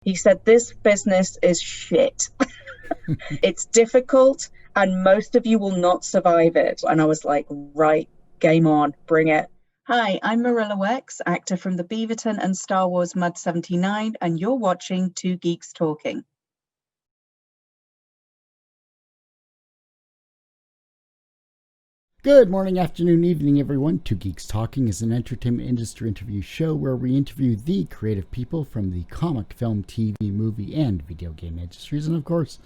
He said, "This business is shit. It's difficult and most of you will not survive it." And I was like, right, game on, bring it. Hi, I'm Marilla Wex, actor from the Beaverton and Star Wars Mud 79, and you're watching Two Geeks Talking. Good morning, afternoon, evening, everyone. Two Geeks Talking is an entertainment industry interview show where we interview the creative people from the comic, film, TV, movie, and video game industries. And of course,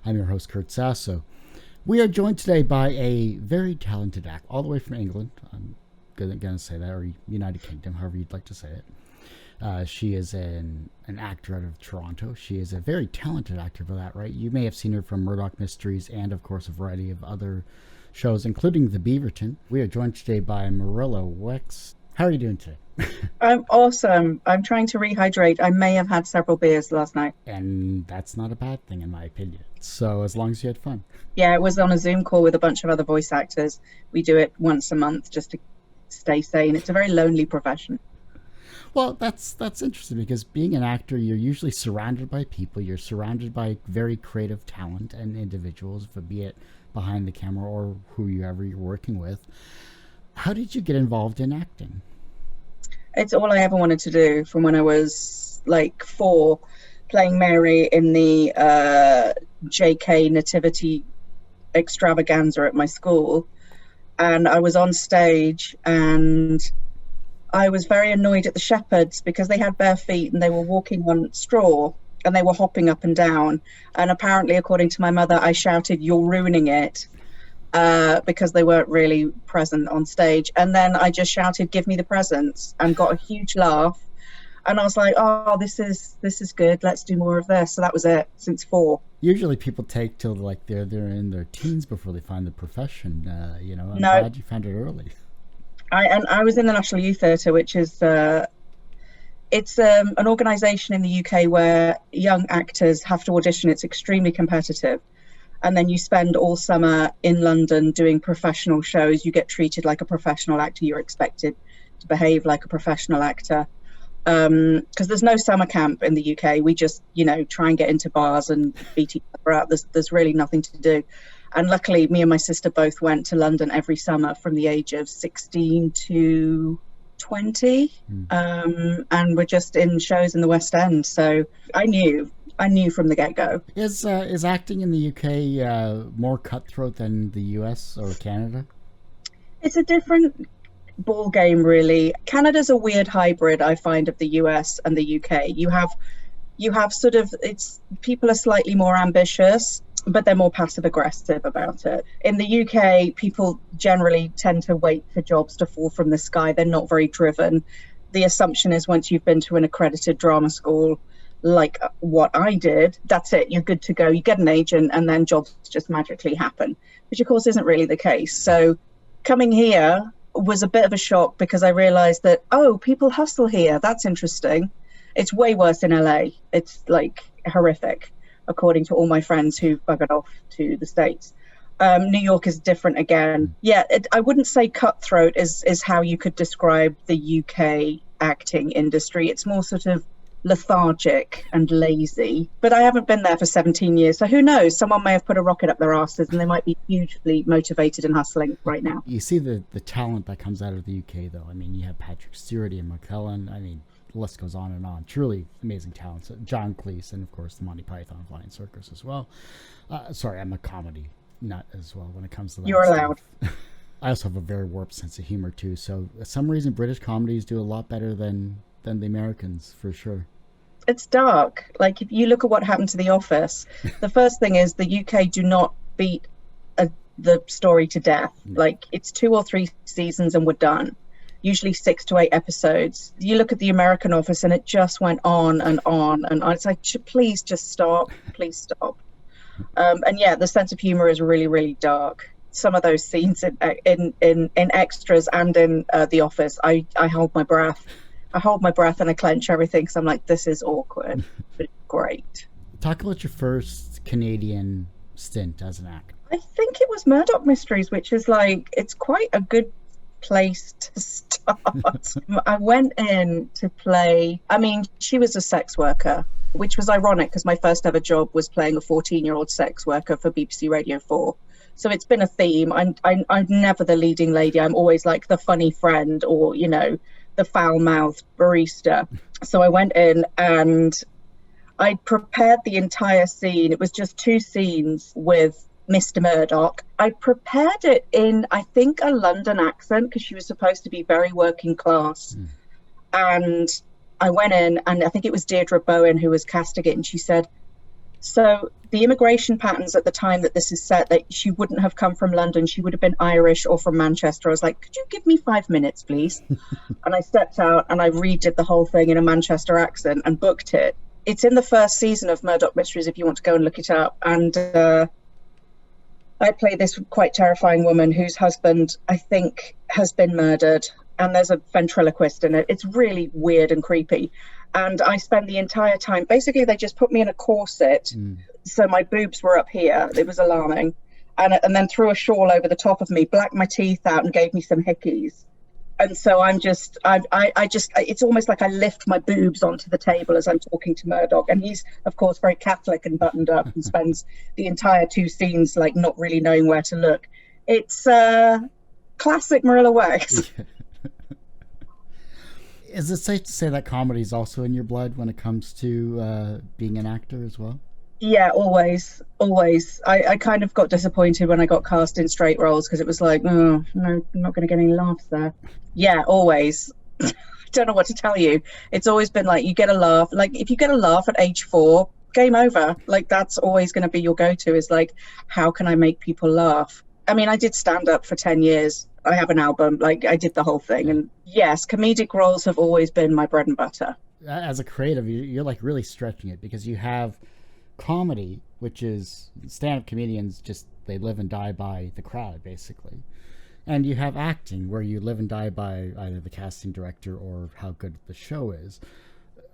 I'm your host, Kurt Sasso. We are joined today by a very talented actor, all the way from England. I'm going to say that, or United Kingdom, however you'd like to say it. She is an actor out of Toronto. She is a very talented actor for that, right? You may have seen her from Murdoch Mysteries and, of course, a variety of other shows, including the Beaverton. We are joined today by Marilla Wex. How are you doing today? I'm awesome. I'm trying to rehydrate. I may have had several beers last night. And that's not a bad thing, in my opinion. So as long as you had fun. Yeah, it was on a Zoom call with a bunch of other voice actors. We do it once a month just to stay sane. It's a very lonely profession. Well, that's interesting because being an actor, you're usually surrounded by people. You're surrounded by very creative talent and individuals, be it behind the camera or whoever you're working with. How did you get involved in acting? It's all I ever wanted to do from when I was like 4, playing Mary in the JK Nativity extravaganza at my school. And I was on stage and I was very annoyed at the shepherds because they had bare feet and they were walking on straw and they were hopping up and down. And apparently, according to my mother, I shouted, "You're ruining it," because they weren't really present on stage. And then I just shouted, "Give me the presents," and got a huge laugh. And I was like, "Oh, this is good. Let's do more of this." So that was it since 4. Usually people take till like they're in their teens before they find the profession. I'm No. glad you found it early. I was in the National Youth Theatre, which is it's an organisation in the UK where young actors have to audition. It's extremely competitive. And then you spend all summer in London doing professional shows. You get treated like a professional actor. You're expected to behave like a professional actor. Because there's no summer camp in the UK. We just, try and get into bars and beat each other up. There's really nothing to do. And luckily, me and my sister both went to London every summer from the age of 16 to 20. And we're just in shows in the West End. So I knew from the get-go. Is acting in the UK more cutthroat than the US or Canada? It's a different ball game, really. Canada's a weird hybrid, I find, of the US and the UK. You have sort of, people are slightly more ambitious, but they're more passive aggressive about it. In the UK, people generally tend to wait for jobs to fall from the sky. They're not very driven. The assumption is once you've been to an accredited drama school, like what I did, that's it, you're good to go. You get an agent and then jobs just magically happen, which of course isn't really the case. So coming here was a bit of a shock because I realized that, people hustle here. That's interesting. It's way worse in LA. It's like horrific, according to all my friends who've buggered off to the States. New York is different again. Yeah, I wouldn't say cutthroat is how you could describe the UK acting industry. It's more sort of lethargic and lazy. But I haven't been there for 17 years, so who knows? Someone may have put a rocket up their asses and they might be hugely motivated and hustling right now. You see the talent that comes out of the UK, though. I mean, you have Patrick Stewart, Ian McKellen. I mean, the list goes on and on. Truly amazing talents. John Cleese, and of course the Monty Python Flying Circus as well. Sorry, I'm a comedy nut as well when it comes to that. You're allowed. I also have a very warped sense of humor too. So for some reason, British comedies do a lot better than the Americans, for sure. It's dark. Like if you look at what happened to The Office, the first thing is the UK do not beat the story to death. No. Like it's 2 or 3 seasons and we're done. Usually 6 to 8 episodes. You look at the American Office and it just went on and on and on. It's like, please just stop. Please stop. And yeah, the sense of humor is really, really dark. Some of those scenes in extras and in The Office, I hold my breath. I hold my breath and I clench everything because I'm like, this is awkward, but great. Talk about your first Canadian stint as an actor. I think it was Murdoch Mysteries, which is like, it's quite a good place to start. I went in to play, she was a sex worker which was ironic because my first ever job was playing a 14-year-old sex worker for BBC Radio 4. So it's been a theme. I'm never the leading lady. I'm always like the funny friend or, you know, the foul-mouthed barista. So I went in and I prepared the entire scene. It was just 2 scenes with Mr. Murdoch. I prepared it in, I think, a London accent because she was supposed to be very working class. And I went in, and I think it was Deirdre Bowen who was casting it, and she said, so the immigration patterns at the time that this is set, that she wouldn't have come from London, she would have been Irish or from Manchester. I was like, could you give me 5 minutes, please? And I stepped out and I redid the whole thing in a Manchester accent and booked it. It's in the first season of Murdoch Mysteries if you want to go and look it up. And I play this quite terrifying woman whose husband, I think, has been murdered. And there's a ventriloquist in it. It's really weird and creepy. And I spend the entire time, basically they just put me in a corset. So my boobs were up here. It was alarming. And then threw a shawl over the top of me, blacked my teeth out and gave me some hickeys. And so I just, it's almost like I lift my boobs onto the table as I'm talking to Murdoch. And he's, of course, very Catholic and buttoned up and spends the entire 2 scenes like not really knowing where to look. It's classic Marilla Wex. Is it safe to say that comedy is also in your blood when it comes to being an actor as well? Yeah, always. I kind of got disappointed when I got cast in straight roles because it was like, oh, no, I'm not going to get any laughs there. Yeah, always. I don't know what to tell you. It's always been like, you get a laugh. Like, if you get a laugh at age 4, game over. Like, that's always going to be your go-to is like, how can I make people laugh? I mean, I did stand up for 10 years. I have an album. Like, I did the whole thing. And yes, comedic roles have always been my bread and butter. As a creative, you're like really stretching it because you have comedy, which is stand-up comedians, just they live and die by the crowd basically, and you have acting where you live and die by either the casting director or how good the show is.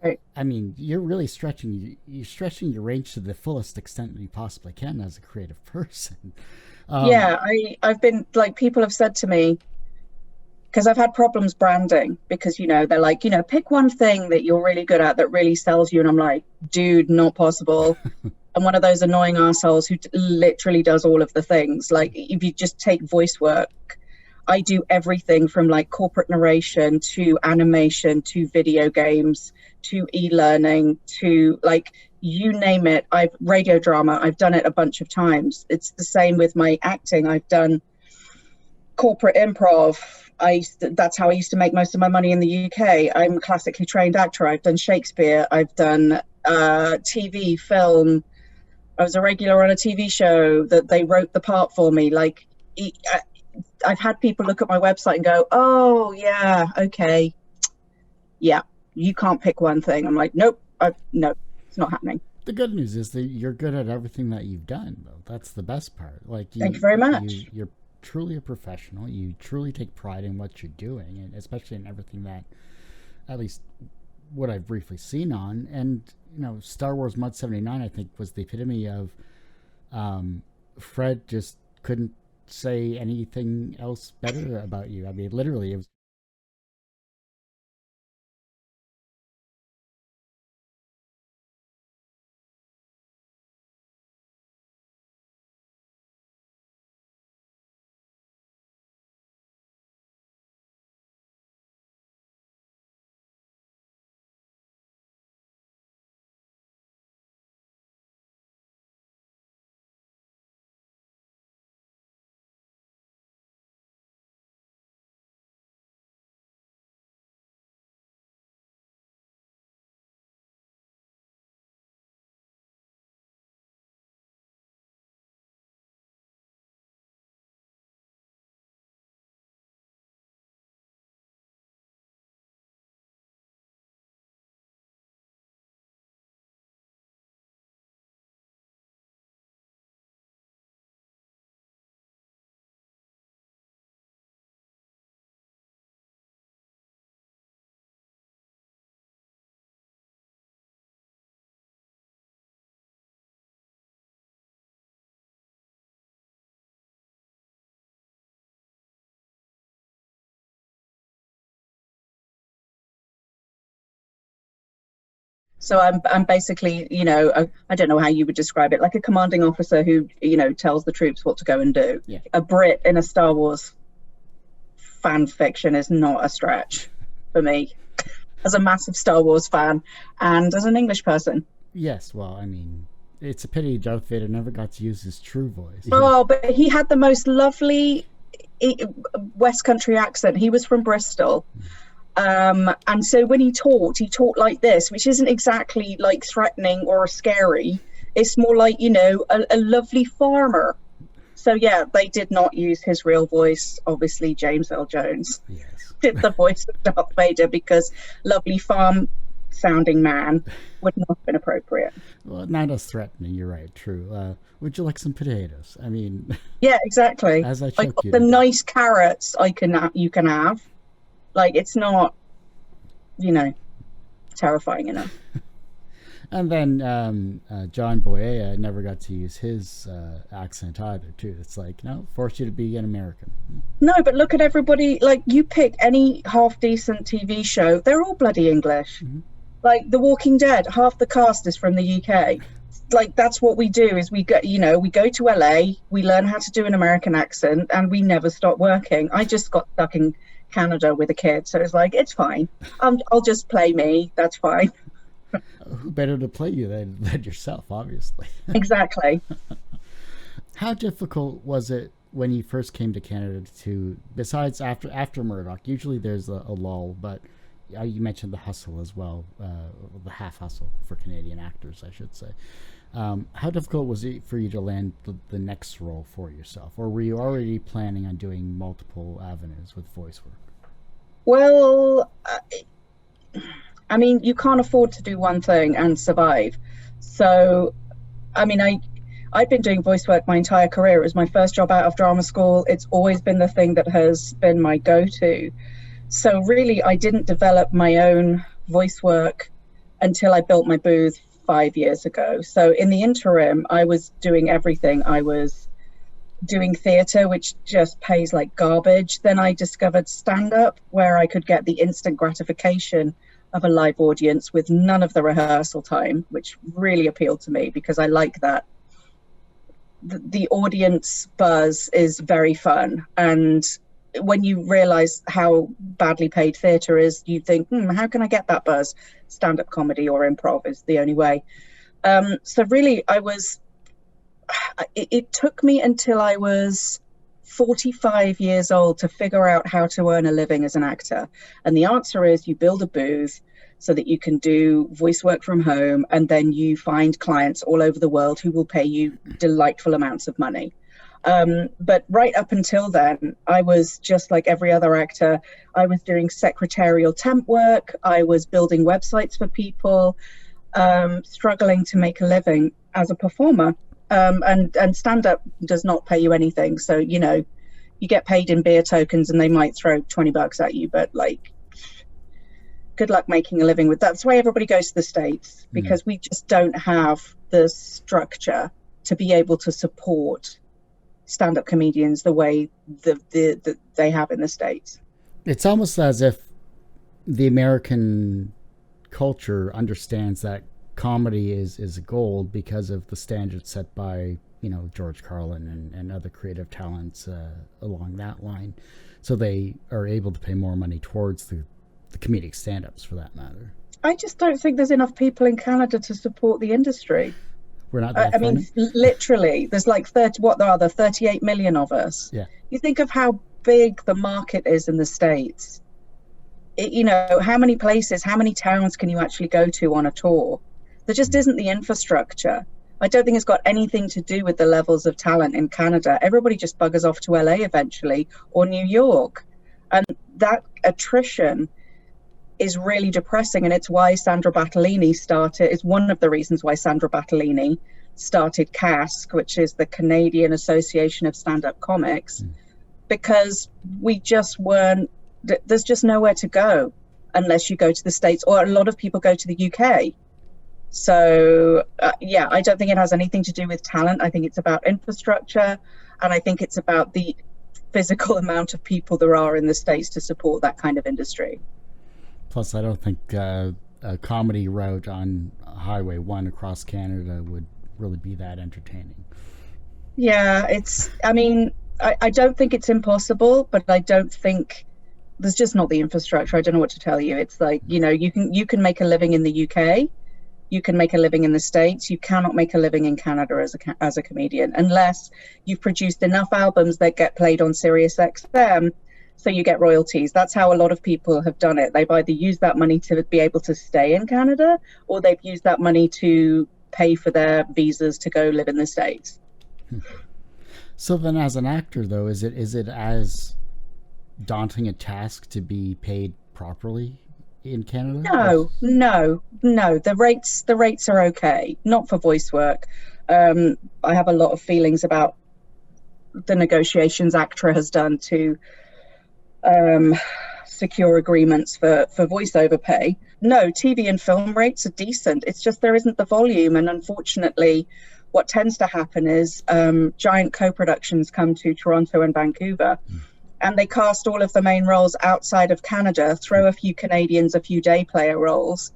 Right. I mean, you're really stretching your range to the fullest extent that you possibly can as a creative person. I've been like, people have said to me, because I've had problems branding, because, you know, they're like, you know, pick one thing that you're really good at that really sells you. And I'm like, dude, not possible. I'm one of those annoying assholes who literally does all of the things. Like, if you just take voice work, I do everything from like corporate narration to animation to video games to e-learning to like, you name it. I've radio drama. I've done it a bunch of times. It's the same with my acting. I've done corporate improv. That's how I used to make most of my money in the UK. I'm a classically trained actor. I've done Shakespeare. I've done TV, film. I was a regular on a TV show that they wrote the part for me. Like, I've had people look at my website and go, oh, yeah, okay. Yeah, you can't pick one thing. I'm like, nope, no, it's not happening. The good news is that you're good at everything that you've done, though. That's the best part. Like, thank you very much. You're truly a professional. You truly take pride in what you're doing, and especially in everything that, at least what I've briefly seen on. And, you know, Star Wars Mud 79, I think, was the epitome of Fred just couldn't say anything else better about you. I mean, literally, it was So I'm basically, I don't know how you would describe it, like a commanding officer who, tells the troops what to go and do. Yeah. A Brit in a Star Wars fan fiction is not a stretch for me, as a massive Star Wars fan and as an English person. Yes, well, I mean, it's a pity Darth Vader never got to use his true voice. Oh, but he had the most lovely West Country accent. He was from Bristol. And so when he talked like this, which isn't exactly like threatening or scary. It's more like, a lovely farmer. So yeah, they did not use his real voice. Obviously, James Earl Jones did the voice of Darth Vader because lovely farm sounding man would not have been appropriate. Well, not as threatening, you're right, true. Would you like some potatoes? I mean, yeah, exactly. As I like choke you the to nice carrots you can have. Like, it's not, terrifying enough. And then John Boyega never got to use his accent either, too. It's like, no, force you to be an American. No, but look at everybody. Like, you pick any half-decent TV show, they're all bloody English. Mm-hmm. Like, The Walking Dead, half the cast is from the UK. Like, that's what we do, is we go to LA, we learn how to do an American accent, and we never stop working. I just got stuck in Canada with a kid, so it's like, it's fine. I'll just play me. That's fine. Who better to play you than yourself, obviously. Exactly. How difficult was it when you first came to Canada to, besides after Murdoch, usually there's a lull, but you mentioned the hustle as well, the half hustle for Canadian actors, I should say. How difficult was it for you to land the next role for yourself? Or were you already planning on doing multiple avenues with voice work? Well, I mean, you can't afford to do one thing and survive. So, I mean, I've been doing voice work my entire career. It was my first job out of drama school. It's always been the thing that has been my go-to. So really, I didn't develop my own voice work until I built my booth 5 years ago. So in the interim, I was doing everything. I was doing theatre, which just pays like garbage. Then I discovered stand-up, where I could get the instant gratification of a live audience with none of the rehearsal time, which really appealed to me because I like that. The audience buzz is very fun. And when you realize how badly paid theatre is, you think, how can I get that buzz? Stand-up comedy or improv is the only way. So really, it took me until I was 45 years old to figure out how to earn a living as an actor. And the answer is you build a booth so that you can do voice work from home, and then you find clients all over the world who will pay you delightful amounts of money. But right up until then, I was just like every other actor. I was doing secretarial temp work. I was building websites for people, struggling to make a living as a performer. And stand-up does not pay you anything. So, you get paid in beer tokens and they might throw $20 at you, but like, good luck making a living with that. That's why everybody goes to the States, because we just don't have the structure to be able to support stand-up comedians the way that they have in the States. It's almost as if the American culture understands that comedy is gold because of the standards set by George Carlin and other creative talents along that line, so they are able to pay more money towards the comedic stand-ups, for that matter. I just don't think there's enough people in Canada to support the industry. We're not that I mean, literally, there's like 38 million of us. Yeah. You think of how big the market is in the States. How many places, how many towns can you actually go to on a tour? There just isn't the infrastructure. I don't think it's got anything to do with the levels of talent in Canada. Everybody just buggers off to LA eventually, or New York. And that attrition is really depressing. And it's why Sandra Battellini is one of the reasons why Sandra Battellini started CASC, which is the Canadian Association of Stand-Up Comics, because there's just nowhere to go unless you go to the States, or a lot of people go to the UK. So, I don't think it has anything to do with talent. I think it's about infrastructure, and I think it's about the physical amount of people there are in the States to support that kind of industry. Plus, I don't think a comedy route on Highway 1 across Canada would really be that entertaining. Yeah, I don't think it's impossible, but I don't think there's just not the infrastructure. I don't know what to tell you. It's like, you can make a living in the UK, you can make a living in the States. You cannot make a living in Canada as a comedian unless you've produced enough albums that get played on Sirius XM, so you get royalties. That's how a lot of people have done it. They've either used that money to be able to stay in Canada, or they've used that money to pay for their visas to go live in the States. So then, as an actor, though, is it as daunting a task to be paid properly in Canada? No. The rates are okay. Not for voice work. I have a lot of feelings about the negotiations ACTRA has done to secure agreements for voiceover pay. No, TV and film rates are decent. It's just there isn't the volume, and unfortunately, what tends to happen is giant co-productions come to Toronto and Vancouver, and they cast all of the main roles outside of Canada, throw a few Canadians, a few day player roles,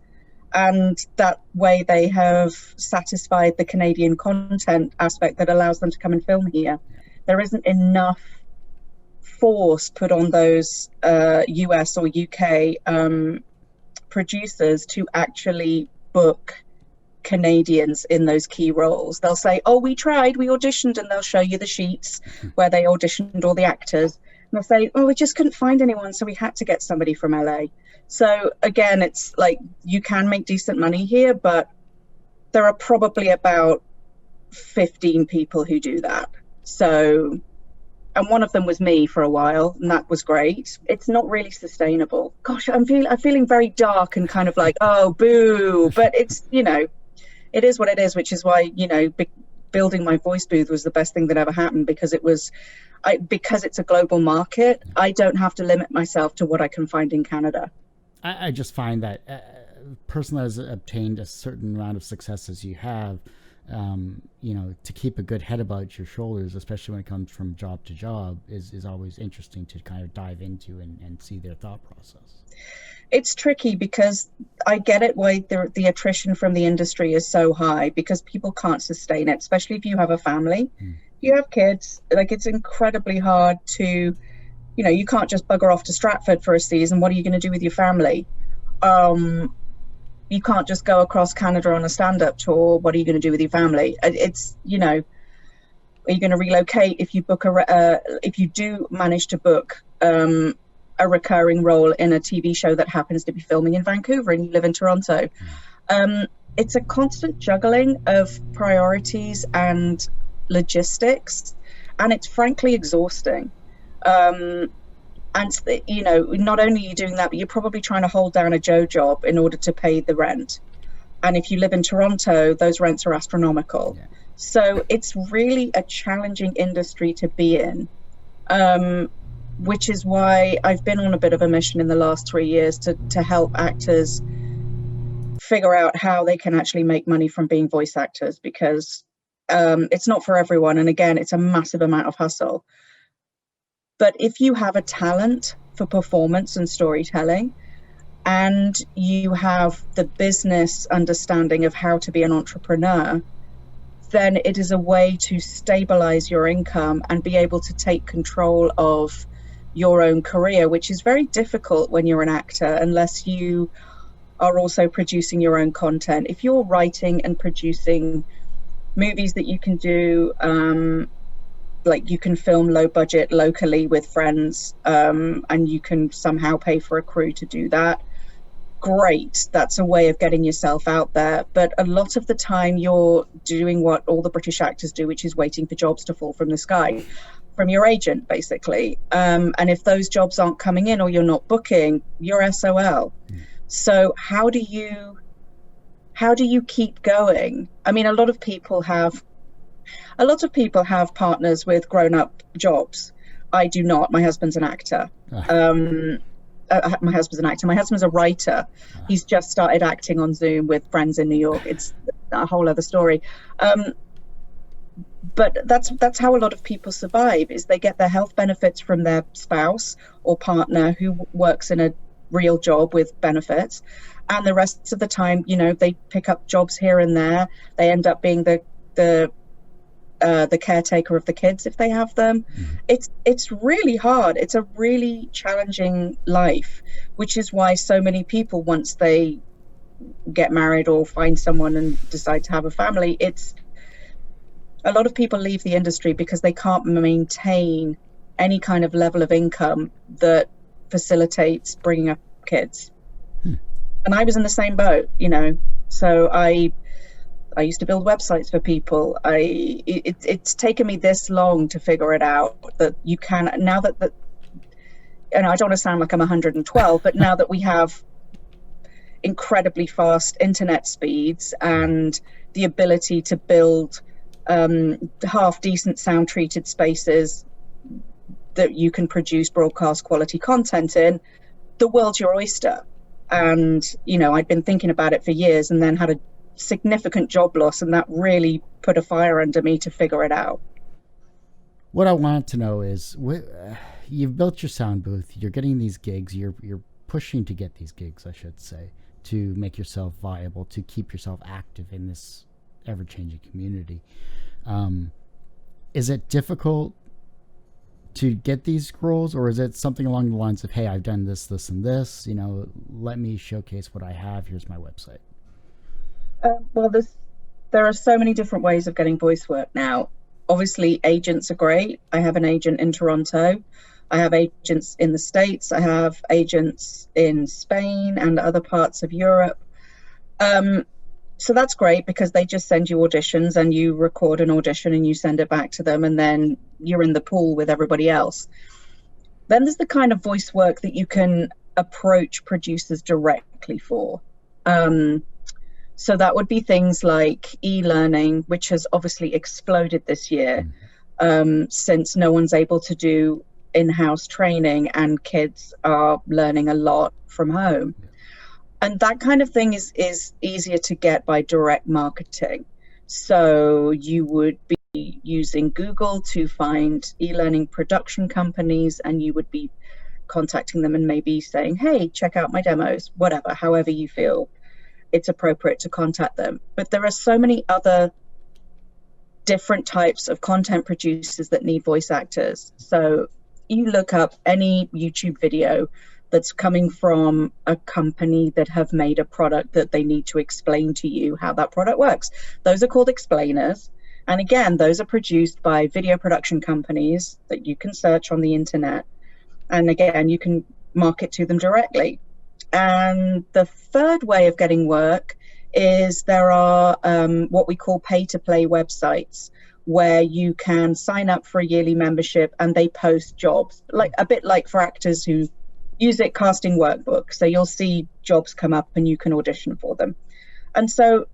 and that way they have satisfied the Canadian content aspect that allows them to come and film here. There isn't enough force put on those US or UK producers to actually book Canadians in those key roles. They'll say, oh, we tried, we auditioned, and they'll show you the sheets where they auditioned all the actors. And they'll say, oh, we just couldn't find anyone, so we had to get somebody from LA. So again, it's like you can make decent money here, but there are probably about 15 people who do that. So, and one of them was me for a while, and that was great. It's not really sustainable. Gosh, I'm feeling very dark and kind of like, oh, boo. But it's, it is what it is, which is why, building my voice booth was the best thing that ever happened, because because it's a global market, I don't have to limit myself to what I can find in Canada. I just find that a person that has obtained a certain amount of success as you have, to keep a good head about your shoulders, especially when it comes from job to job, is always interesting to kind of dive into and see their thought process. It's tricky because I get it why the attrition from the industry is so high, because people can't sustain it, especially if you have a family. If you have kids, like, it's incredibly hard to, you can't just bugger off to Stratford for a season. What are you going to do with your family? You can't just go across Canada on a stand-up tour. What are you going to do with your family? It's, are you going to relocate if you book if you do manage to book a recurring role in a TV show that happens to be filming in Vancouver and you live in Toronto? It's a constant juggling of priorities and logistics, and it's frankly exhausting. And not only are you doing that, but you're probably trying to hold down a Joe job in order to pay the rent. And if you live in Toronto, those rents are astronomical. Yeah. So it's really a challenging industry to be in, which is why I've been on a bit of a mission in the last 3 years to help actors figure out how they can actually make money from being voice actors, because it's not for everyone. And again, it's a massive amount of hustle. But if you have a talent for performance and storytelling, and you have the business understanding of how to be an entrepreneur, then it is a way to stabilize your income and be able to take control of your own career, which is very difficult when you're an actor, unless you are also producing your own content. If you're writing and producing movies that you can do, like you can film low budget locally with friends, and you can somehow pay for a crew to do that, great. That's a way of getting yourself out there. But a lot of the time you're doing what all the British actors do, which is waiting for jobs to fall from the sky, from your agent, basically. And if those jobs aren't coming in or you're not booking, you're SOL. So how do you keep going? I mean, a lot of people have partners with grown-up jobs. I do not. My husband's an actor. My husband's a writer. He's just started acting on Zoom with friends in New York. It's a whole other story. But that's how a lot of people survive, is they get their health benefits from their spouse or partner who works in a real job with benefits, And the rest of the time, you know, they pick up jobs here and there. They end up being the caretaker of the kids if they have them. It's really hard. It's a really challenging life, which is why so many people, once they get married or find someone and decide to have a family, a lot of people leave the industry because they can't maintain any kind of level of income that facilitates bringing up kids. And I was in the same boat, you know. So I used to build websites for people. It's taken me this long to figure it out that you can, now that and I don't want to sound like I'm 112, but now that we have incredibly fast internet speeds and the ability to build half decent sound treated spaces that you can produce broadcast quality content in, the world's your oyster. And, you know, I'd been thinking about it for years and then had a significant job loss, and that really put a fire under me to figure it out. What I wanted to know is, you've built your sound booth, you're getting these gigs, you're pushing to get these gigs, I should say, to make yourself viable, to keep yourself active in this ever-changing community. Is it difficult to get these roles, or is it something along the lines of, hey, I've done this, this, and this, you know, let me showcase what I have, here's my website? Well, there are so many different ways of getting voice work now. Obviously, agents are great. I have an agent in Toronto. I have agents in the States. I have agents in Spain and other parts of Europe. So that's great because they just send you auditions and you record an audition and you send it back to them, and then you're in the pool with everybody else. Then there's the kind of voice work that you can approach producers directly for. So that would be things like e-learning, which has obviously exploded this year, since no one's able to do in-house training and kids are learning a lot from home. And that kind of thing is easier to get by direct marketing. So you would be using Google to find e-learning production companies, and you would be contacting them and maybe saying, hey, check out my demos, whatever, however you feel it's appropriate to contact them. But there are so many other different types of content producers that need voice actors. So you look up any YouTube video that's coming from a company that have made a product that they need to explain to you how that product works. Those are called explainers. And again, those are produced by video production companies that you can search on the internet. And again, you can market to them directly. And the third way of getting work is there are what we call pay-to-play websites where you can sign up for a yearly membership and they post jobs, like a bit like for actors who use it, casting workbook. So you'll see jobs come up and you can audition for them. And so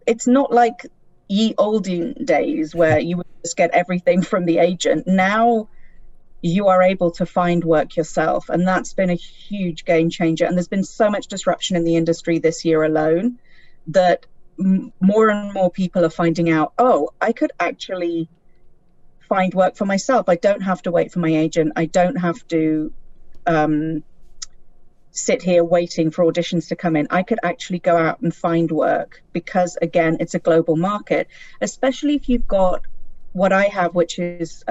it's not like ye olden days where you would just get everything from the agent. Now you are able to find work yourself, and that's been a huge game changer. And there's been so much disruption in the industry this year alone that more and more people are finding out, oh, I could actually find work for myself. I don't have to wait for my agent. I don't have to sit here waiting for auditions to come in. I could actually go out and find work because, again, it's a global market, especially if you've got what I have, which is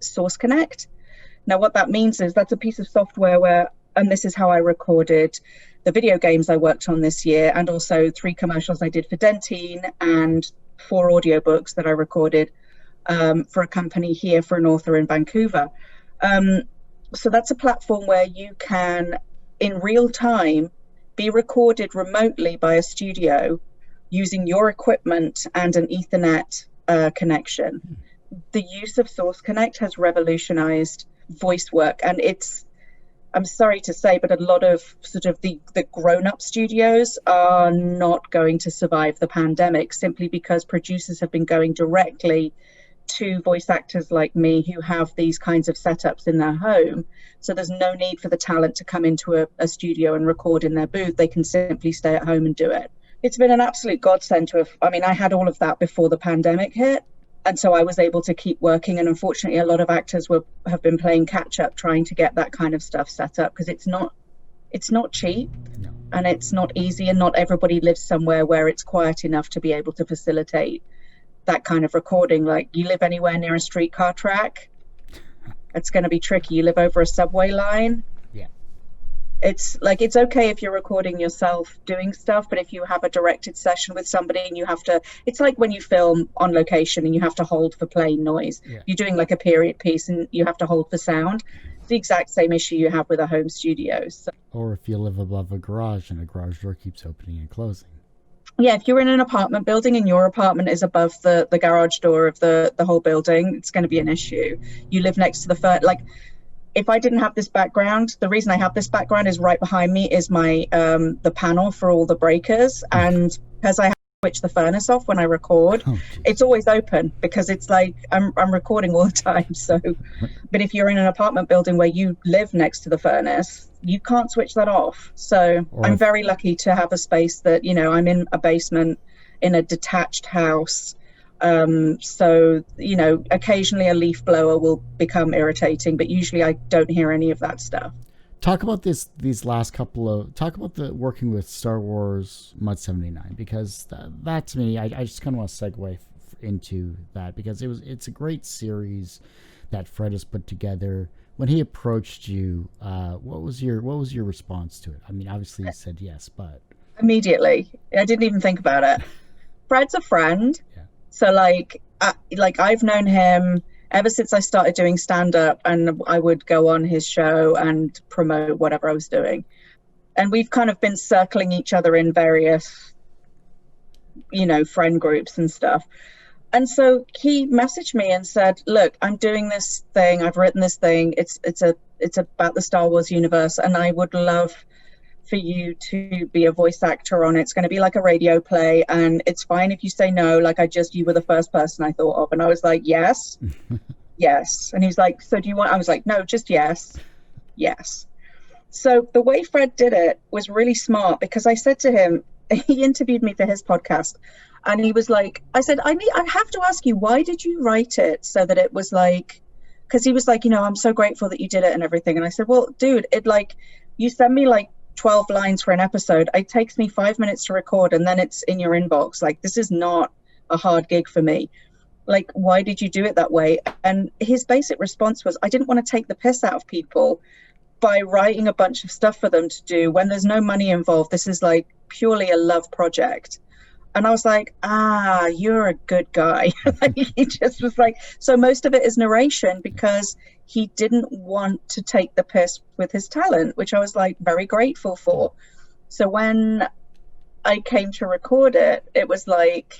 Source Connect. Now, what that means is that's a piece of software where, and this is how I recorded the video games I worked on this year, and also 3 commercials I did for Dentine and 4 audiobooks that I recorded for a company here for an author in Vancouver. So that's a platform where you can, in real time, be recorded remotely by a studio using your equipment and an Ethernet connection. The use of Source Connect has revolutionized voice work, and I'm sorry to say, but a lot of sort of the grown-up studios are not going to survive the pandemic simply because producers have been going directly to voice actors like me who have these kinds of setups in their home. So there's no need for the talent to come into a studio and record in their booth. They can simply stay at home and do it. It's been an absolute godsend I had all of that before the pandemic hit. And so I was able to keep working. And unfortunately, a lot of actors have been playing catch up trying to get that kind of stuff set up because it's not it's not cheap, No. and it's not easy, and not everybody lives somewhere where it's quiet enough to be able to facilitate that kind of recording. Like, you live anywhere near a streetcar track, it's going to be tricky. You live over a subway line. Yeah. It's like, it's okay if you're recording yourself doing stuff, but if you have a directed session with somebody and you have to, it's like when you film on location and you have to hold for plane noise. Yeah. You're doing like a period piece and you have to hold for sound. It's the exact same issue you have with a home studio. So, Or if you live above a garage and a garage door keeps opening and closing. yeah, if you're in an apartment building and your apartment is above the garage door of the whole building, it's going to be an issue. You live next to the like, if I didn't have this background, the reason I have this background is right behind me is my the panel for all the breakers, and because I have to switch the furnace off when I record, it's always open because it's like I'm recording all the time. So, but if you're in an apartment building where you live next to the furnace, you can't switch that off. So I'm very lucky to have a space that, you know, I'm in a basement in a detached house. So, you know, occasionally a leaf blower will become irritating, but usually I don't hear any of that stuff. Talk about these last couple of, talk about the working with Star Wars Mud 79, because that to me, I just kind of want to segue into that, because it's a great series that Fred has put together. When he approached you, what was your response to it? I mean, obviously you said yes, but immediately, I didn't even think about it. Fred's a friend. Yeah. So like I've known him ever since I started doing stand-up, and I would go on his show and promote whatever I was doing. And we've kind of been circling each other in various, you know, friend groups and stuff. And so he messaged me and said, look, I'm doing this thing. I've written this thing. It's about the Star Wars universe, and I would love for you to be a voice actor on it. It's going to be like a radio play, and it's fine if you say no. Like, you were the first person I thought of. And I was like, yes, yes. And he was like, so do you want, I was like, no, just yes, yes. So the way Fred did it was really smart, because I said to him, he interviewed me for his podcast, and he was like, I said, I have to ask you, why did you write it so that it was like, because he was like, you know, I'm so grateful that you did it and everything. And I said, well, dude, it like, you send me like 12 lines for an episode. It takes me 5 minutes to record, and then it's in your inbox. Like, this is not a hard gig for me. Like, why did you do it that way? And his basic response was, I didn't want to take the piss out of people by writing a bunch of stuff for them to do when there's no money involved. This is like purely a love project. And I was like, you're a good guy. Like, he just was like, so most of it is narration, because he didn't want to take the piss with his talent, which I was like very grateful for. So when I came to record it, it was like,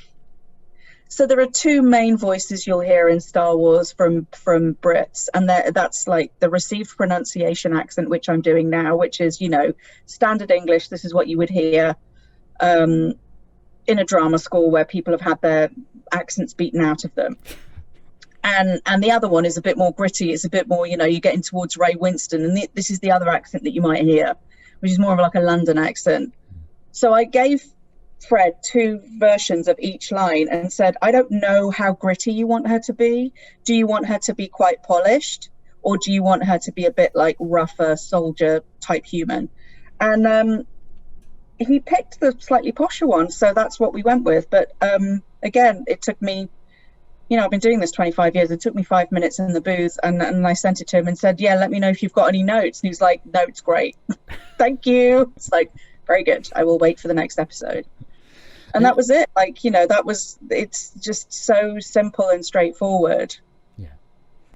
so there are two main voices you'll hear in Star Wars from Brits, and that's like the received pronunciation accent, which I'm doing now, which is, you know, standard English. This is what you would hear in a drama school where people have had their accents beaten out of them. And the other one is a bit more gritty. It's a bit more, you know, you're getting towards Ray Winston, and this is the other accent that you might hear, which is more of like a London accent. So I gave Fred two versions of each line and said, I don't know how gritty you want her to be. Do you want her to be quite polished, or do you want her to be a bit like rougher soldier type human? And he picked the slightly posher one, so that's what we went with. But again, it took me, you know, I've been doing this 25 years. It took me 5 minutes in the booth, and I sent it to him and said, yeah, let me know if you've got any notes. And he was like, no, it's great. Thank you. It's like, very good. I will wait for the next episode. And that was it. Like, you know, it's just so simple and straightforward. Yeah.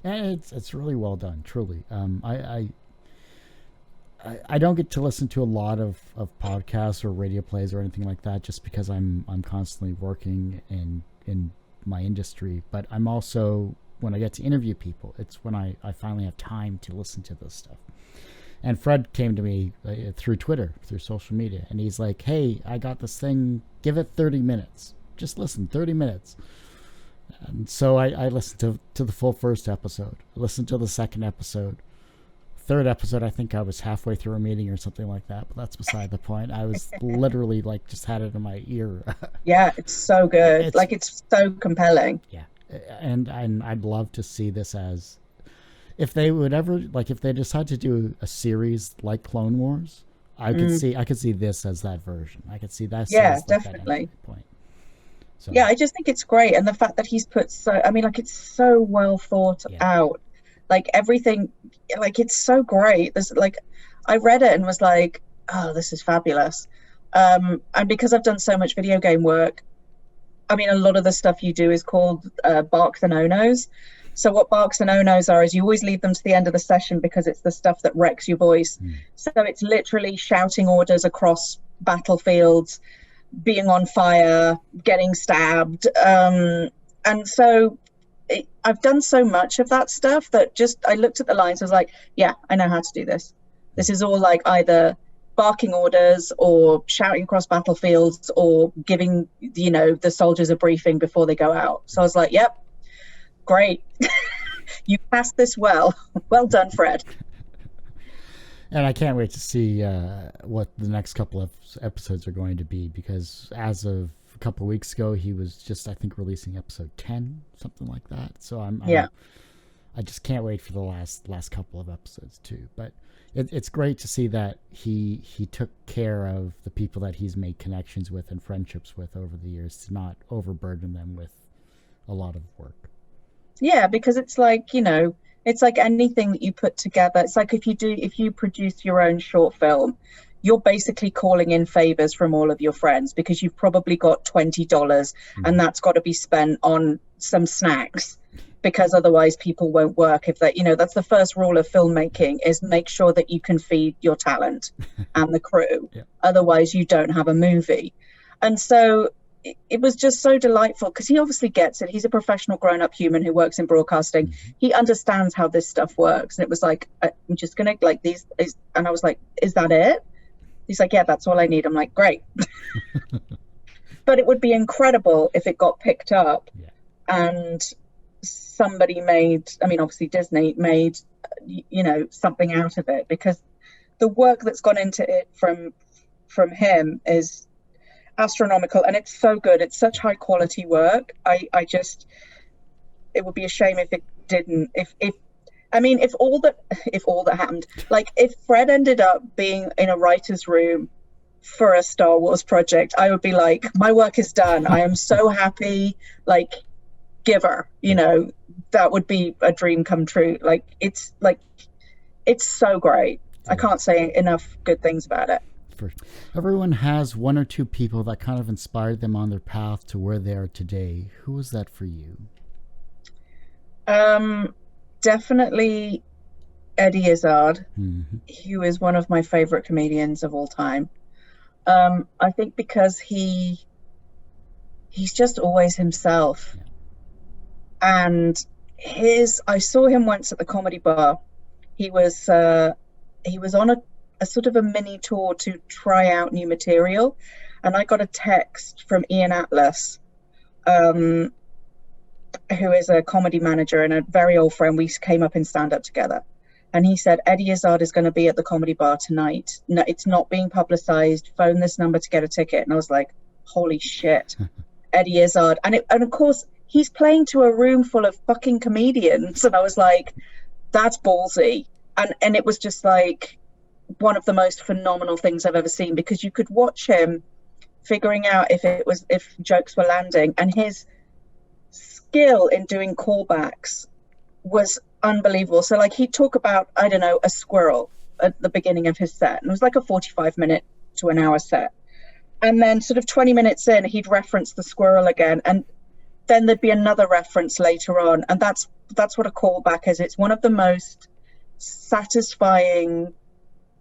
And it's really well done, truly. I don't get to listen to a lot of podcasts or radio plays or anything like that, just because I'm constantly working in my industry. But I'm also, when I get to interview people, it's when I finally have time to listen to this stuff. And Fred came to me through Twitter, through social media, and he's like, hey, I got this thing, give it 30 minutes. Just listen, 30 minutes. And so I listened to the full first episode. I listened to the second episode. Third episode, I think I was halfway through a meeting or something like that, but that's beside the point. I was literally like, just had it in my ear. Yeah, it's so good. It's so compelling. Yeah. And I'd love to see this as, if they would ever, like, if they decide to do a series like Clone Wars, I could see this as that version. I could see that. Yeah, as like definitely. that point. So, yeah, I just think it's great, and the fact that he's put so, I mean, like, it's so well thought out, like everything, like it's so great. There's like, I read it and was like, oh, this is fabulous. And because I've done so much video game work, I mean, a lot of the stuff you do is called barks and onos. So what barks and onos are is you always leave them to the end of the session because it's the stuff that wrecks your voice. So it's literally shouting orders across battlefields, being on fire, getting stabbed. And so I've done so much of that stuff that just, I looked at the lines, I was like, yeah, I know how to do this. This is all like either barking orders or shouting across battlefields or giving, you know, the soldiers a briefing before they go out. So I was like, yep, great. You passed this well. Well done, Fred. And I can't wait to see what the next couple of episodes are going to be, because as of a couple of weeks ago, he was just, I think, releasing episode 10, something like that. So I just can't wait for the last couple of episodes too. But it's great to see that he took care of the people that he's made connections with and friendships with over the years, to not overburden them with a lot of work. Yeah, because it's like, you know, it's like anything that you put together. It's like if you produce your own short film, you're basically calling in favors from all of your friends, because you've probably got $20 and that's got to be spent on some snacks, because otherwise people won't work. If that, you know, that's the first rule of filmmaking, is make sure that you can feed your talent and the crew. Otherwise you don't have a movie. And so it was just so delightful, because he obviously gets it. He's a professional grown-up human who works in broadcasting. He understands how this stuff works. And it was like, I'm just gonna like these, and I was like, is that it? He's like, yeah, that's all I need. I'm like, great. But it would be incredible if it got picked up and somebody made, I mean, obviously Disney made, you know, something out of it, because the work that's gone into it from him is astronomical, and it's so good. It's such high quality work. I just, it would be a shame if it didn't, if all that happened, like if Fred ended up being in a writer's room for a Star Wars project, I would be like, my work is done. I am so happy. Like, giver, you know, that would be a dream come true. Like, it's so great. I can't say enough good things about it. Everyone has one or two people that kind of inspired them on their path to where they are today. Who was that for you? Definitely Eddie Izzard, who is one of my favorite comedians of all time. I think because he's just always himself. And I saw him once at the Comedy Bar. He was on a sort of a mini tour to try out new material, and I got a text from Ian Atlas, who is a comedy manager and a very old friend. We came up in stand-up together, and he said, Eddie Izzard is going to be at the Comedy Bar tonight. No, it's not being publicized. Phone this number to get a ticket. And I was like, holy shit. Eddie Izzard. And of course he's playing to a room full of fucking comedians, and I was like, that's ballsy. And it was just like one of the most phenomenal things I've ever seen, because you could watch him figuring out if jokes were landing, and his skill in doing callbacks was unbelievable. So like, he'd talk about, I don't know, a squirrel at the beginning of his set, and it was like a 45-minute to an hour set, and then sort of 20 minutes in, he'd reference the squirrel again, and then there'd be another reference later on. And that's what a callback is. It's one of the most satisfying,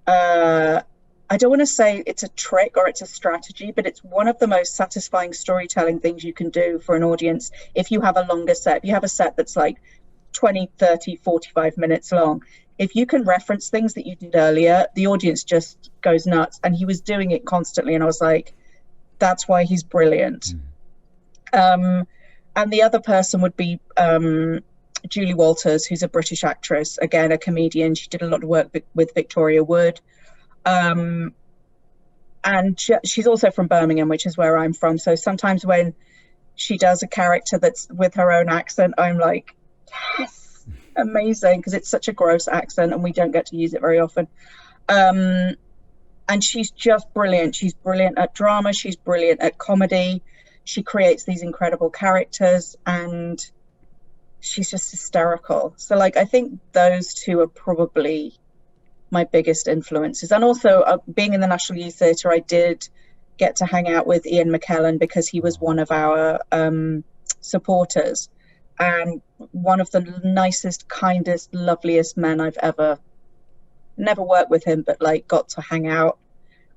I don't want to say it's a trick or it's a strategy, but it's one of the most satisfying storytelling things you can do for an audience. If you have a longer set, if you have a set that's like 20, 30, 45 minutes long, if you can reference things that you did earlier, the audience just goes nuts. And he was doing it constantly, and I was like, that's why he's brilliant. And the other person would be Julie Walters, who's a British actress, again, a comedian. She did a lot of work with Victoria Wood. And she's also from Birmingham, which is where I'm from. So sometimes when she does a character that's with her own accent, I'm like, yes, amazing, because it's such a gross accent and we don't get to use it very often. And she's just brilliant. She's brilliant at drama. She's brilliant at comedy. She creates these incredible characters, and she's just hysterical. So like, I think those two are probably my biggest influences. And also being in the National Youth Theatre, I did get to hang out with Ian McKellen because he was one of our supporters, and one of the nicest, kindest, loveliest men I've never worked with him, but like got to hang out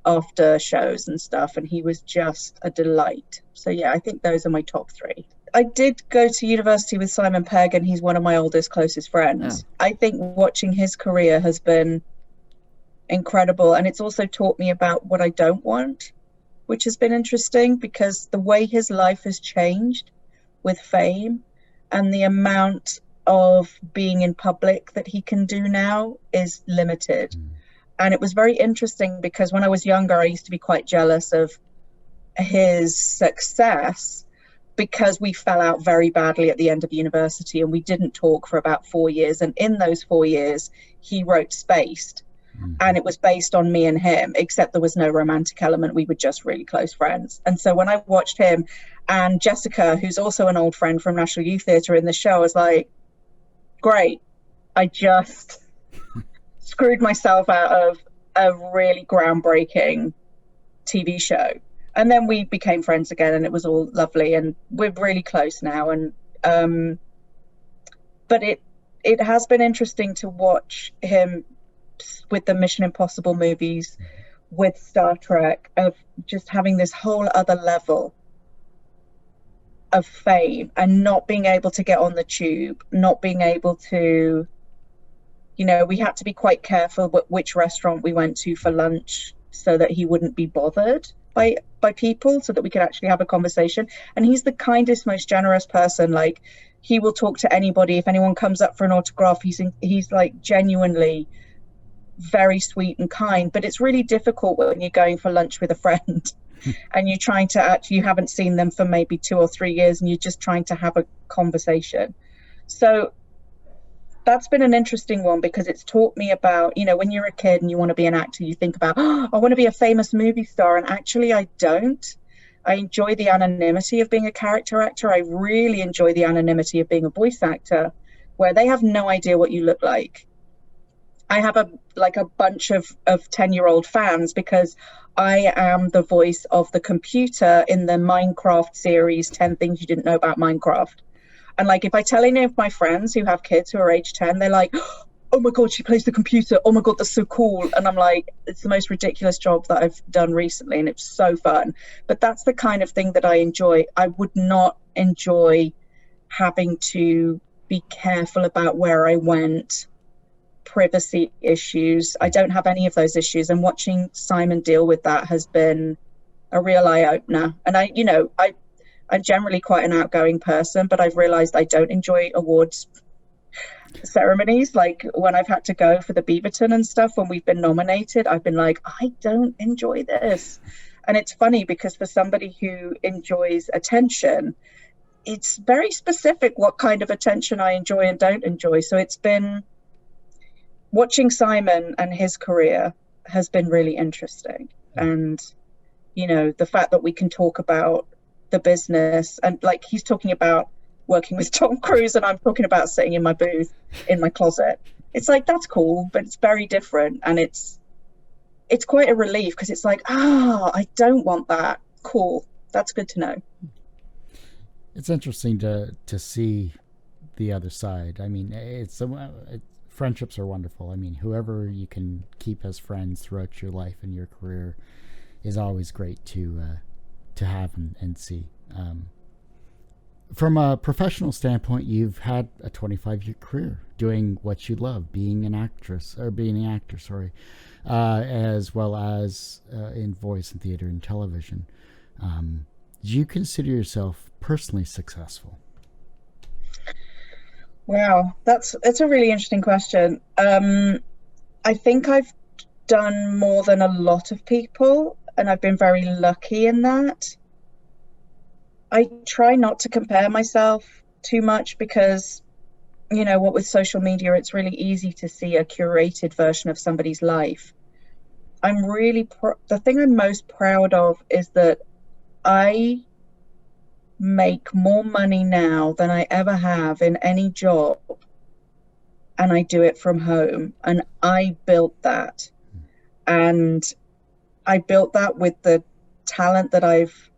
after shows and stuff, and he was just a delight. So yeah, I think those are my top three. I did go to university with Simon Pegg, and he's one of my oldest, closest friends. I think watching his career has been incredible, and it's also taught me about what I don't want, which has been interesting, because the way his life has changed with fame and the amount of being in public that he can do now is limited. And it was very interesting because when I was younger, I used to be quite jealous of his success, because we fell out very badly at the end of university and we didn't talk for about 4 years. And in those 4 years, he wrote Spaced, and it was based on me and him, except there was no romantic element. We were just really close friends. And so when I watched him and Jessica, who's also an old friend from National Youth Theatre, in the show, I was like, great. I just screwed myself out of a really groundbreaking TV show. And then we became friends again, and it was all lovely, and we're really close now. And but it has been interesting to watch him with the Mission Impossible movies, with Star Trek, of just having this whole other level of fame and not being able to get on the tube, not being able to, you know, we had to be quite careful which restaurant we went to for lunch so that he wouldn't be bothered by people, so that we could actually have a conversation. And he's the kindest, most generous person. Like, he will talk to anybody. If anyone comes up for an autograph, he's like genuinely very sweet and kind. But it's really difficult when you're going for lunch with a friend and you're trying to you haven't seen them for maybe 2 or 3 years, and you're just trying to have a conversation. So that's been an interesting one, because it's taught me about, you know, when you're a kid and you want to be an actor, you think about, oh, I want to be a famous movie star. And actually I don't. I enjoy the anonymity of being a character actor. I really enjoy the anonymity of being a voice actor, where they have no idea what you look like. I have a bunch of 10-year-old fans, because I am the voice of the computer in the Minecraft series, 10 Things You Didn't Know About Minecraft. And like, if I tell any of my friends who have kids who are age 10, they're like, oh my God, she plays the computer. Oh my God, that's so cool. And I'm like, it's the most ridiculous job that I've done recently, and it's so fun. But that's the kind of thing that I enjoy. I would not enjoy having to be careful about where I went, privacy issues. I don't have any of those issues. And watching Simon deal with that has been a real eye-opener. And I'm generally quite an outgoing person, but I've realized I don't enjoy awards ceremonies. Like, when I've had to go for the Beaverton and stuff, when we've been nominated, I've been like, I don't enjoy this. And it's funny, because for somebody who enjoys attention, it's very specific what kind of attention I enjoy and don't enjoy. So it's been, watching Simon and his career has been really interesting. And, you know, the fact that we can talk about the business, and like, he's talking about working with Tom Cruise and I'm talking about sitting in my booth in my closet. It's like, that's cool, but it's very different. And it's quite a relief, because it's like, I don't want that. Cool. That's good to know. It's interesting to see the other side. I mean, friendships are wonderful. I mean, whoever you can keep as friends throughout your life and your career is always great to have and see. From a professional standpoint, you've had a 25-year career doing what you love, being an actor, as well as in voice and theater and television. Do you consider yourself personally successful? Wow, it's a really interesting question. I think I've done more than a lot of people, and I've been very lucky in that. I try not to compare myself too much, because, you know, what with social media, it's really easy to see a curated version of somebody's life. I'm really, the thing I'm most proud of is that I make more money now than I ever have in any job, and I do it from home. And I built that. And I built that with the talent that I've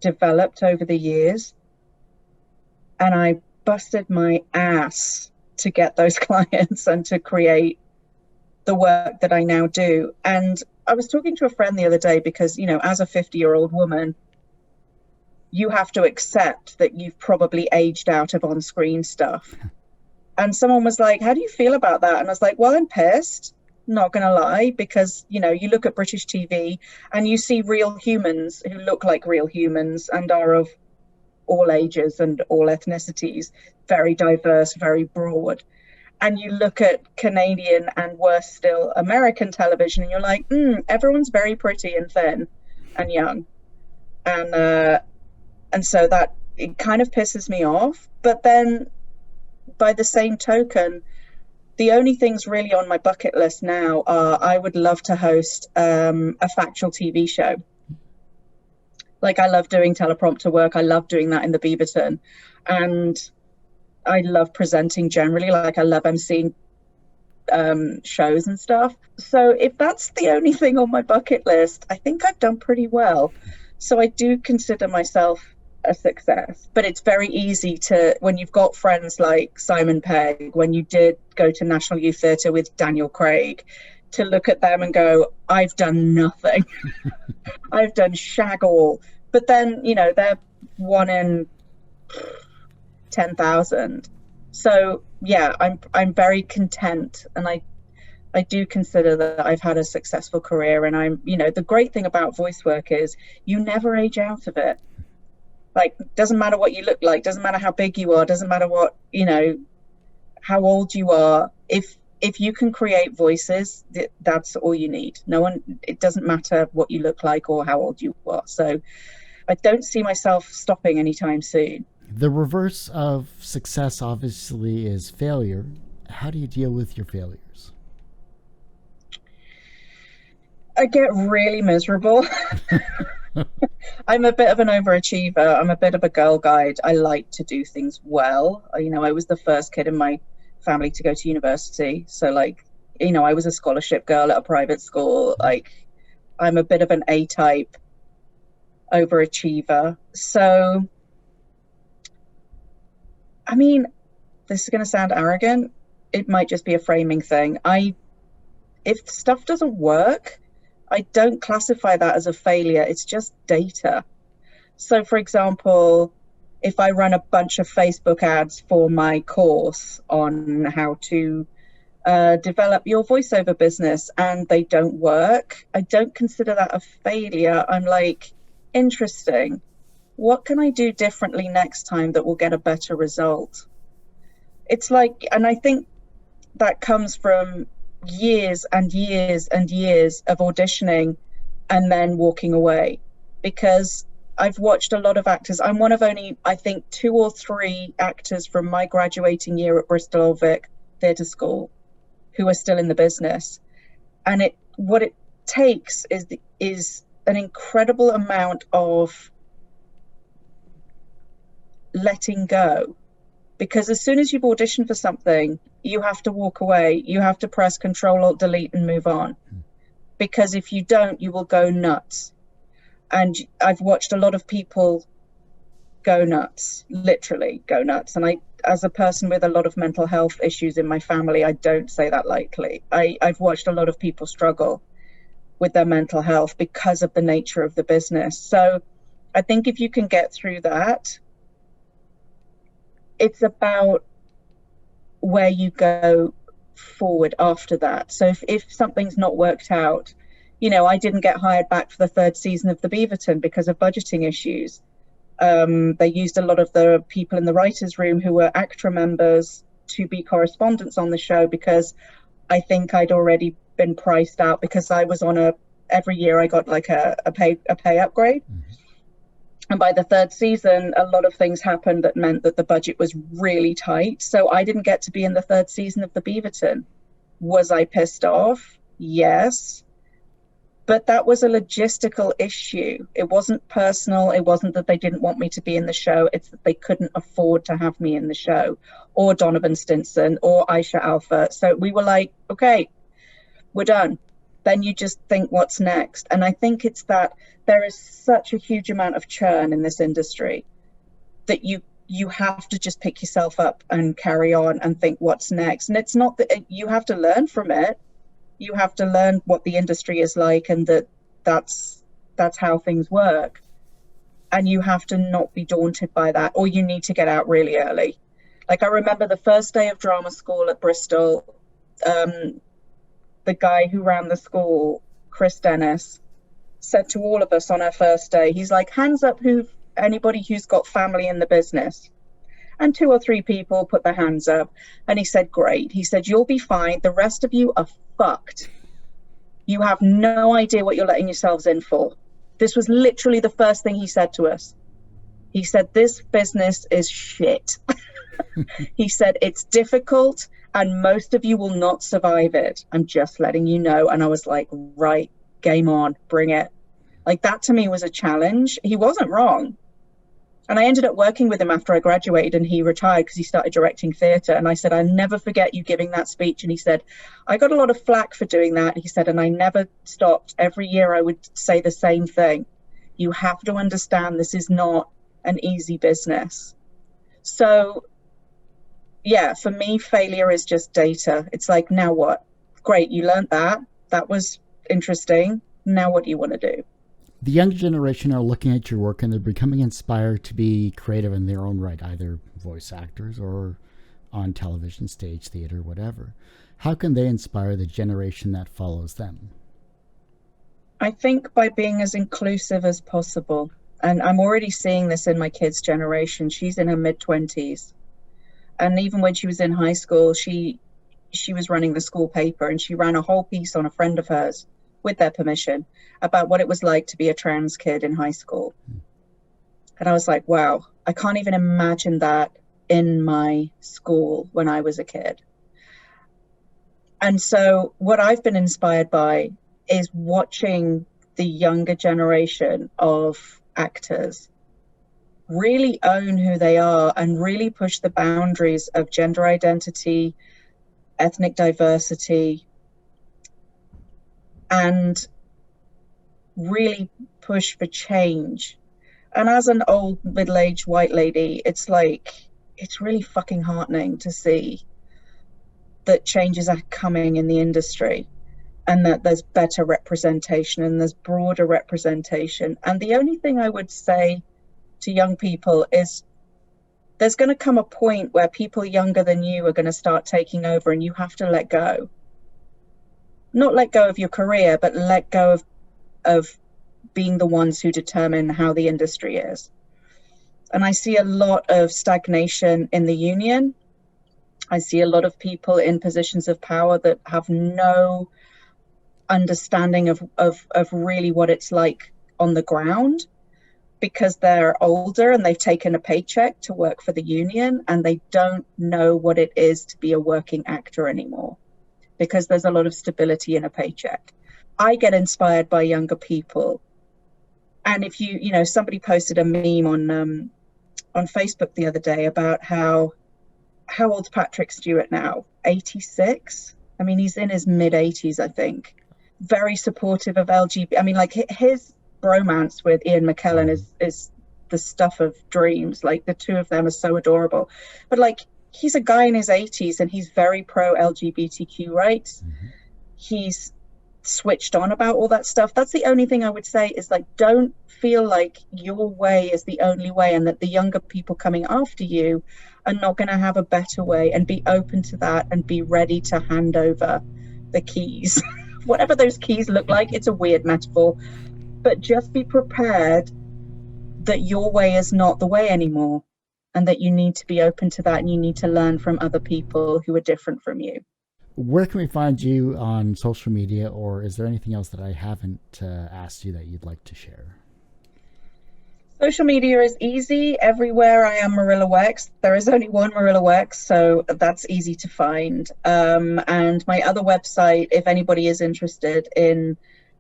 developed over the years. And I busted my ass to get those clients and to create the work that I now do. And I was talking to a friend the other day because, you know, as a 50-year-old woman, you have to accept that you've probably aged out of on-screen stuff. And someone was like, how do you feel about that? And I was like, well, I'm pissed, not going to lie, because, you know, you look at British TV and you see real humans who look like real humans and are of all ages and all ethnicities, very diverse, very broad. And you look at Canadian and worse still, American television, and you're like, everyone's very pretty and thin and young. And so that, it kind of pisses me off. But then by the same token, the only things really on my bucket list now are I would love to host a factual TV show. Like, I love doing teleprompter work. I love doing that in the Beaverton. And I love presenting generally. Like, I love emceeing shows and stuff. So if that's the only thing on my bucket list, I think I've done pretty well. So I do consider myself a success. But it's very easy to, when you've got friends like Simon Pegg, when you did go to National Youth Theatre with Daniel Craig, to look at them and go, I've done nothing. I've done shag all. But then, you know, they're 1 in 10,000. So yeah, I'm very content, and I do consider that I've had a successful career. And I'm, you know, the great thing about voice work is you never age out of it. Like, doesn't matter what you look like, doesn't matter how big you are, doesn't matter what, you know, how old you are. If you can create voices, that's all you need. It doesn't matter what you look like or how old you are. So I don't see myself stopping anytime soon. The reverse of success, obviously, is failure. How do you deal with your failures? I get really miserable. I'm a bit of an overachiever. I'm a bit of a girl guide. I like to do things well. You know, I was the first kid in my family to go to university. So, like, you know, I was a scholarship girl at a private school. Like, I'm a bit of an A-type overachiever. So, I mean, this is going to sound arrogant. It might just be a framing thing. If stuff doesn't work, I don't classify that as a failure. It's just data. So, for example, if I run a bunch of Facebook ads for my course on how to develop your voiceover business and they don't work, I don't consider that a failure. I'm like, interesting. What can I do differently next time that will get a better result? It's like, and I think that comes from years and years and years of auditioning and then walking away, because I've watched a lot of actors. I'm one of only, I think, 2 or 3 actors from my graduating year at Bristol Old Vic Theatre School who are still in the business. And what it takes is an incredible amount of letting go. Because as soon as you've auditioned for something, you have to walk away. You have to press Control-Alt-Delete and move on. Because if you don't, you will go nuts. And I've watched a lot of people go nuts, literally go nuts. And I, as a person with a lot of mental health issues in my family, I don't say that lightly. I've watched a lot of people struggle with their mental health because of the nature of the business. So I think if you can get through that, it's about where you go forward after that. So if something's not worked out, you know, I didn't get hired back for the 3rd season of the Beaverton because of budgeting issues. They used a lot of the people in the writers' room who were ACTRA members to be correspondents on the show, because I think I'd already been priced out, because I was on every year I got like a pay upgrade. And by the 3rd season, a lot of things happened that meant that the budget was really tight. So I didn't get to be in the 3rd season of the Beaverton. Was I pissed off? Yes. But that was a logistical issue. It wasn't personal. It wasn't that they didn't want me to be in the show. It's that they couldn't afford to have me in the show, or Donovan Stinson or Aisha Alpha. So we were like, okay, we're done. Then you just think, what's next? And I think it's that there is such a huge amount of churn in this industry that you have to just pick yourself up and carry on and think, what's next? And it's not that you have to learn from it. You have to learn what the industry is like, and that's how things work. And you have to not be daunted by that, or you need to get out really early. Like, I remember the first day of drama school at Bristol, the guy who ran the school, Chris Dennis, said to all of us on our first day, he's like, hands up anybody who's got family in the business. And 2 or 3 people put their hands up. And he said, great. He said, you'll be fine. The rest of you are fucked. You have no idea what you're letting yourselves in for. This was literally the first thing he said to us. He said, this business is shit. He said, it's difficult and most of you will not survive it. I'm just letting you know. And I was like, right, game on, bring it. Like, that to me was a challenge. He wasn't wrong. And I ended up working with him after I graduated, and he retired because he started directing theatre. And I said, I'll never forget you giving that speech. And he said, I got a lot of flack for doing that. He said, and I never stopped. Every year I would say the same thing. You have to understand this is not an easy business. So, yeah, for me, failure is just data. It's like, now what? Great, you learned that. That was interesting. Now what do you want to do? The younger generation are looking at your work and they're becoming inspired to be creative in their own right, either voice actors or on television, stage, theater, whatever. How can they inspire the generation that follows them? I think by being as inclusive as possible. And I'm already seeing this in my kid's generation. She's in her mid-20s. And even when she was in high school, she was running the school paper, and she ran a whole piece on a friend of hers, with their permission, about what it was like to be a trans kid in high school. And I was like, wow, I can't even imagine that in my school when I was a kid. And so what I've been inspired by is watching the younger generation of actors really own who they are and really push the boundaries of gender identity, ethnic diversity, and really push for change. And as an old middle-aged white lady, it's like, it's really fucking heartening to see that changes are coming in the industry, and that there's better representation and there's broader representation. And the only thing I would say to young people is there's going to come a point where people younger than you are going to start taking over, and you have to let go. Not let go of your career, but let go of being the ones who determine how the industry is. And I see a lot of stagnation in the union. I see a lot of people in positions of power that have no understanding of really what it's like on the ground, because they're older and they've taken a paycheck to work for the union, and they don't know what it is to be a working actor anymore, because there's a lot of stability in a paycheck. I get inspired by younger people. And if you know, somebody posted a meme on Facebook the other day about how old's Patrick Stewart now? 86? I mean, he's in his mid-80s, I think. Very supportive of LGBT. I mean, like, his bromance with Ian McKellen is the stuff of dreams. Like, the two of them are so adorable. But, like, he's a guy in his 80s and he's very pro-LGBTQ rights. Mm-hmm. He's switched on about all that stuff. That's the only thing I would say, is like, don't feel like your way is the only way, and that the younger people coming after you are not going to have a better way, and be open to that and be ready to hand over the keys. Whatever those keys look like. It's a weird metaphor, but just be prepared that your way is not the way anymore, and that you need to be open to that, and you need to learn from other people who are different from you. Where can we find you on social media, or is there anything else that I haven't asked you that you'd like to share? Social media is easy. Everywhere I am Marilla Wex. There is only one Marilla Wex, so that's easy to find. And my other website, if anybody is interested in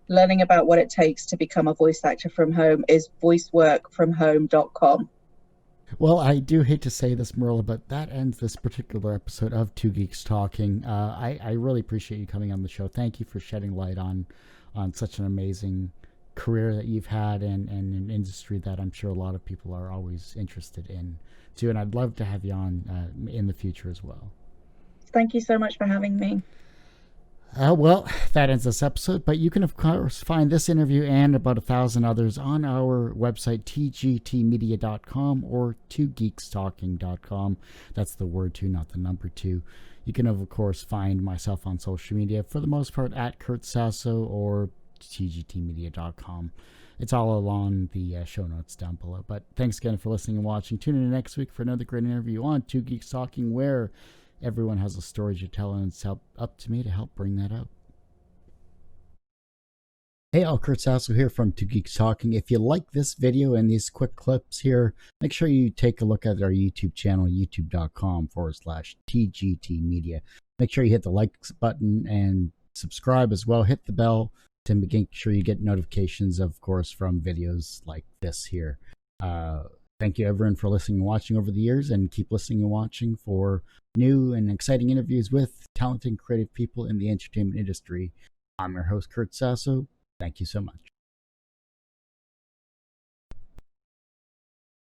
learning about what it takes to become a voice actor from home is voiceworkfromhome.com. Well, I do hate to say this, Marilla, but that ends this particular episode of Two Geeks Talking. I really appreciate you coming on the show. Thank you for shedding light on such an amazing career that you've had and an industry that I'm sure a lot of people are always interested in too. And I'd love to have you on in the future as well. Thank you so much for having me. Well, that ends this episode, but you can, of course, find this interview and about 1,000 others on our website, tgtmedia.com or twogeekstalking.com. That's the word two, not the number two. You can, of course, find myself on social media, for the most part, at Kurt Sasso or tgtmedia.com. It's all along the show notes down below. But thanks again for listening and watching. Tune in next week for another great interview on Two Geeks Talking, where everyone has a story to tell, and it's up to me to help bring that out. Hey all, Kurt Sasso here from Two Geeks Talking. If you like this video and these quick clips here, make sure you take a look at our YouTube channel, youtube.com/TGT Media. Make sure you hit the like button and subscribe as well. Hit the bell to make sure you get notifications, of course, from videos like this here. Thank you everyone for listening and watching over the years, and keep listening and watching for new and exciting interviews with talented and creative people in the entertainment industry. I'm your host, Kurt Sasso. Thank you so much.